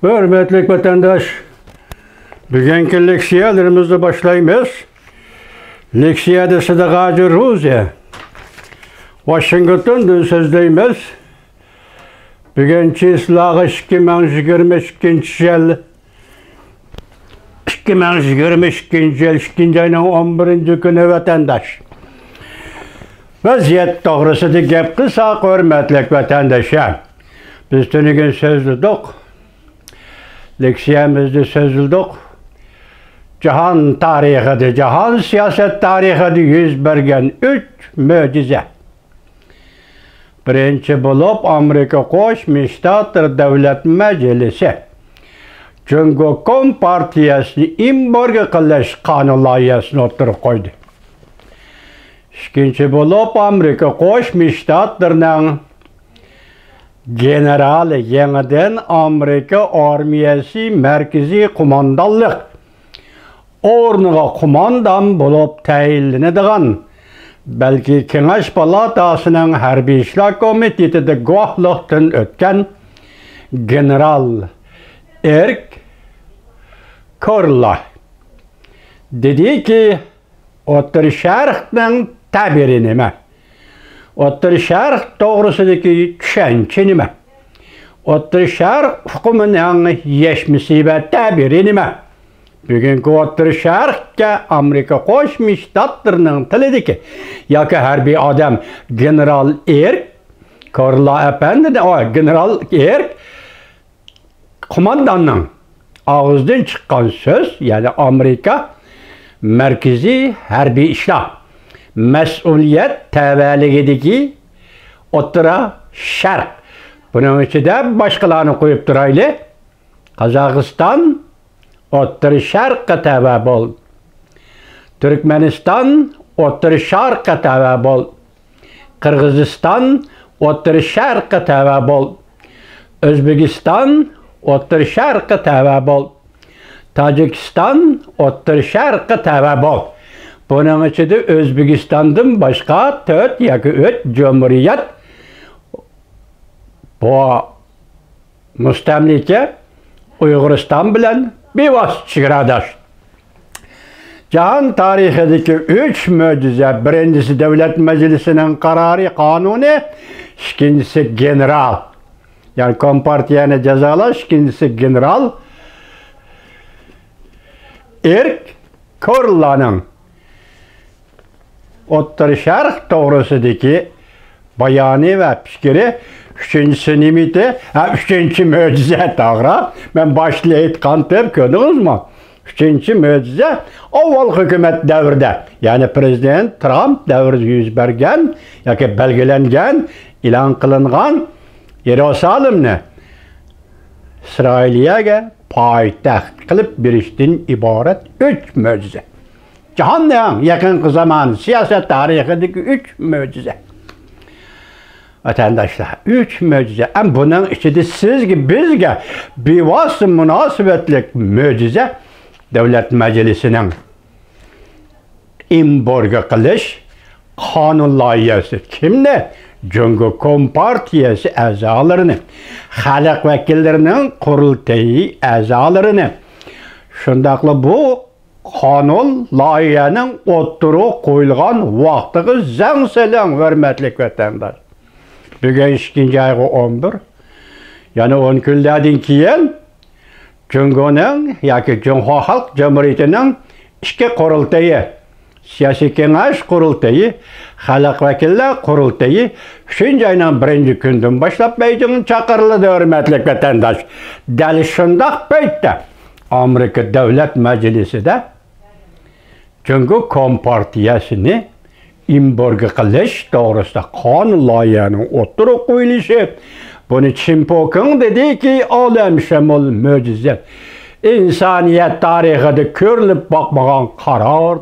Hürmetli vatandaş, bugünkü leksiyalarımızı başlayımız. Leksiyada Sadakacı Rusya, Washington'dan sözdeyimiz. Bugünkü islahı 2022 yıl, 2022 yıl, 2. ayının 11. günü vatandaş. Vaziyet doğrusu da gep kısa, hürmetli vatandaşa. Biz tünügün sözlüdük. Leksiyemizde sözlüdük. Cihan tarihide, cihan siyaset tarihide yüz bergen 3 möcize. Birinci bulup Amerika Qo'shma Shtatlar Davlat Majlisi Cumhuriyet Kompartiyasini imborga qilish qonun loyihasini o'tirib qo'ydi. Ikkinchi bulup Amerika Qo'shma Shtatlarning generali yangidan Amerika armiyasi markaziy qo'mondonlik o'rniga qo'mondon bo'lib tayinlanadigan, balki Kengash palatasining harbiy ishlar komitetida guvohlikdan o'tgan general Erk Korla dediki, O'rta Sharqning ta'biri nima? O'rta Sharq to'g'risidagi tushuncha nima? O'rta Sharq hukumining yashmisibat ta'biri nima? Bugungi O'rta Sharqqa Amerika Qo'shma Shtatlarining tilidagi yoki harbiy odam general Erk Korla apandi, general Erk qo'mondonning og'zidan chiqqan so'z, ya'ni Amerika markaziy harbiy ishlar mas'uliyat tavaligidagi O'rta Sharq. Buning ichida boshqalarni qo'yib turaylik. Qozog'iston O'rta Sharqqa tava bo'l. Turkmaniston O'rta Sharqqa tava bo'l. Qirg'iziston O'rta Sharqqa tava bo'l. O'zbekiston O'rta Sharqqa tava bo'l. Tojikiston O'rta Sharqqa tava bo'l. Buning ichida O'zbekistondan boshqa 4 yoki 3 jumhuriyat bu mustamlika Uyg'uriston bilan bevosita chegaradosh. Jahon tarixidagi 3 mo'jiza: birinchisi Davlat Majlisining qarori qonuni, ikkinchisi general, ya'ni kompartiyani jazolash, ikkinchisi general Erk Korlaning O'rta Sharq to'g'risidagi bayoni va fikri. Üçüncüsü nimeti, üçüncü möcize to'g'ri. Ben başta aytgan deb ko'rdingizmi? Üçüncü möcize avval hukumat davrida, ya'ni prezident Trump davrida yuz bergan yoki belgilangan, e'lon qilingan Yerusalimni Isroiliyaga poytaxt qilib berishdan iborat 3 möcize. Jahonning yaqinqi zamon siyosat tarixidagi 3 möcize. Vatandaşlar, 3 möcize. Ama bunun içinde sizge, bizge bevosita münasebetlik möcize Davlat Majlisining imborga qilish qonun loyihasi. Kimni? Cumhuriyet Kompartiyasi a'zolarini, xalq vakillarining qurultayi a'zolarini. Shundaqla bu qonun loyihaning o'ttirib qo'yilgan vaqtiga zang salang, hurmatli vatandosh. Bugün 2. ayı 11, yani 10 kunlardan keyin Cumhuriyetning yoki Cumhur Xalq Cumhuriyatining ikki qurultayi, siyosiy kengash qurultayi, xalq vakillar qurultayi 3. ayning 1. kunidan boshlab Beijingga chaqiriladi, hurmatli vatandosh. Dal shundoq paytda Amerika Davlat Majlisida Cumhuriyet Kompartiyasini imborga qilish to'g'risida qonun loyihaning o'tirib qo'yilishi, buni Chimpokong dediki, olamshamol mo'jiza, insoniyat tarixida ko'rilib boqmagan qaror.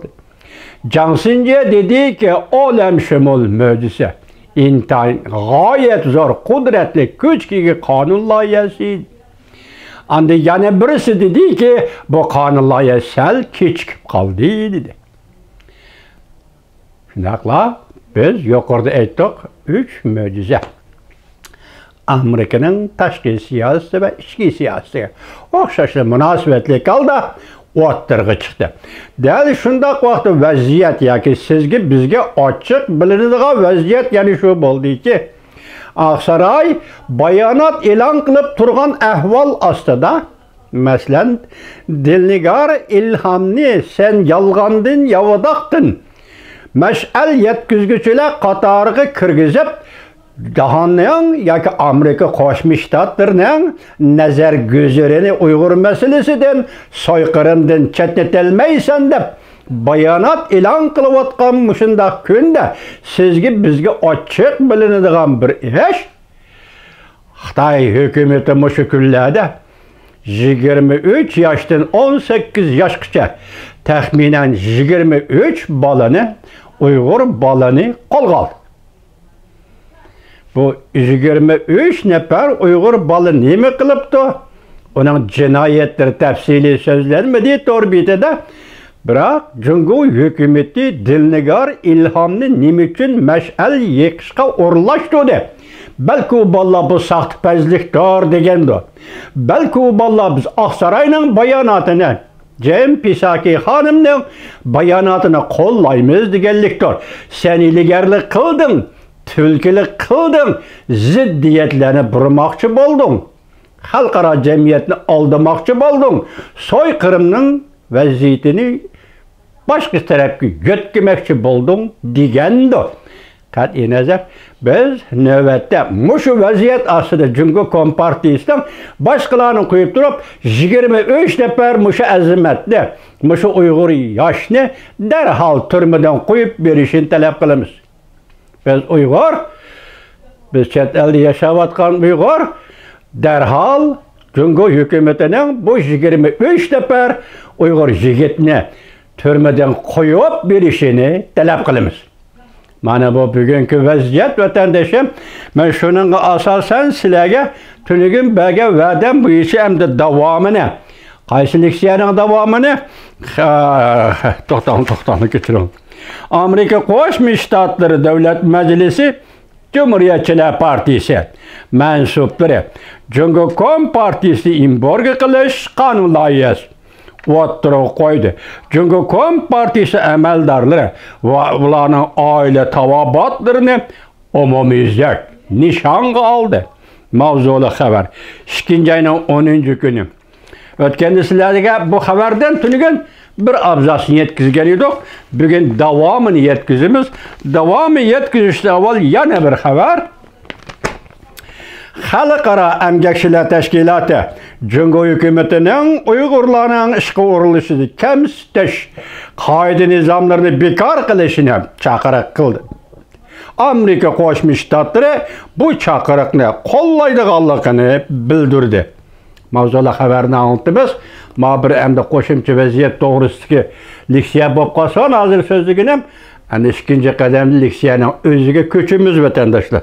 Jiang Xinje dediki, olamshamol mo'jiza, intayin g'oyat zo'r qudratli kuchli qonun loyihasi. Endi yana birisi dediki, bu qonun loyihasi sal kechikib qoldi dedi. Shundaqla biz yuqorida aytdik 3 mo'jiza. Amerika'nın tashqi siyosati ve ichki siyosatiga o'xshashli munosabatli holda o'ttirg'i chiqdi. Dal shundoq vaqtda vaziyat yoki sizga bizga ochiq bilinadigan vaziyat yana shu bo'ldiki, Aqsaray bayonot e'lon qilib turgan ahvol ostida, masalan, Dilnigar Ilhomni sen yolg'ondin, yovadaqdin, mash'al yetkizguchilar qatoriga kirgizib, jahonning yoki Amerika Qo'shma Shtatlarining nazar go'zarini Uyg'ur masalasidan, soyqirmdan chetlatilmaysan deb bayonot e'lon qilayotgan shundaq kunda sizga bizga ochiq bilinadigan bir ish, Xitoy hukumati mushu kunlarda 23 yoshdan 18 yoshgacha taxminan 23 bolani, Uyg'ur bolani qo'lga oldi. Bu 23 nafar Uyg'ur bola nima qilibdi? Uning jinoyatlari tafsiliy so'zlanmadi to'rbitida. Biroq Jungo hukumati Dilnigar Ilhomni nima uchun mash'al yiqishga o'rlashdi? Balki u bolalar bu saxtpazlikdir degandi. Balki u bolalar biz Aqsarayning bayonotini, Jem Pisaki xonimning bayonotini qo'llaymiz deganlikdir. Sen ilgarlik qilding, tulkilik qilding, ziddiyatlarni burmoqchi bo'lding. Xalqaro jamiyatni aldamoqchi bo'lding. Soyqirmning vaziyatini boshqa tarafga yo'tkamoqchi bo'lding degandi. Qat'iy nazar, biz navbatda mushu vaziyat ostida Jungo Kompartiyasidan boshqalarni qo'yib turib, 23 nafar mushu azimatni, mushu Uyg'ur yoshni darhol turmadan qo'yib berishini talab qilamiz. Biz Uyg'ur, biz chet elda yashayotgan Uyg'ur darhol Jungo hukumatining bu 23 nafar Uyg'ur yigitni turmadan qo'yib berishini talab qilamiz. Mana bu bugungi vaziyat vatandoshim. Men shuninga asosan sizlarga tunugim baga va'dam bo'yicha hamda davomini, qaysi leksiyaning davomini to'xtani kechirib. Amerika Qo'shma Shtatlari Davlat Majlisi Cumhuriyetçiler Partisi mensuplari Jungo Kompartiyasi embargo qilish qonun loyihasi o'ttirib qo'ydi. Jungo Kompartiyasi amaldorlari va ularning oila tavobatlarini umumiyat nishonga oldi. Mavzuli xabar 2-oyning 10-kuni. O'tganda sizlarga bu xabardan tunugun bir abzasini yetkazgan edik. Bugun davomini yetkazamiz. Davomi yetkazishdan avval yana bir xabar. Xalqaro Emgakchilar Tashkiloti Jungo hukumatining Uyg'urlarning ishga urilishini kamsitish qoida nizomlarini bekor qilishini chaqiriq qildi. Amerika Qo'shma Shtatlari bu chaqiriqni qo'llaydiganligini bildirdi. Mavzuli xabarni anlatamiz. Ma bir endi qo'shimcha vaziyat to'g'risidagi leksiya bo'lib qolsa, hozir so'zligini ana 2-qadamli leksiyaning o'ziga ko'chimiz vatandoshlar.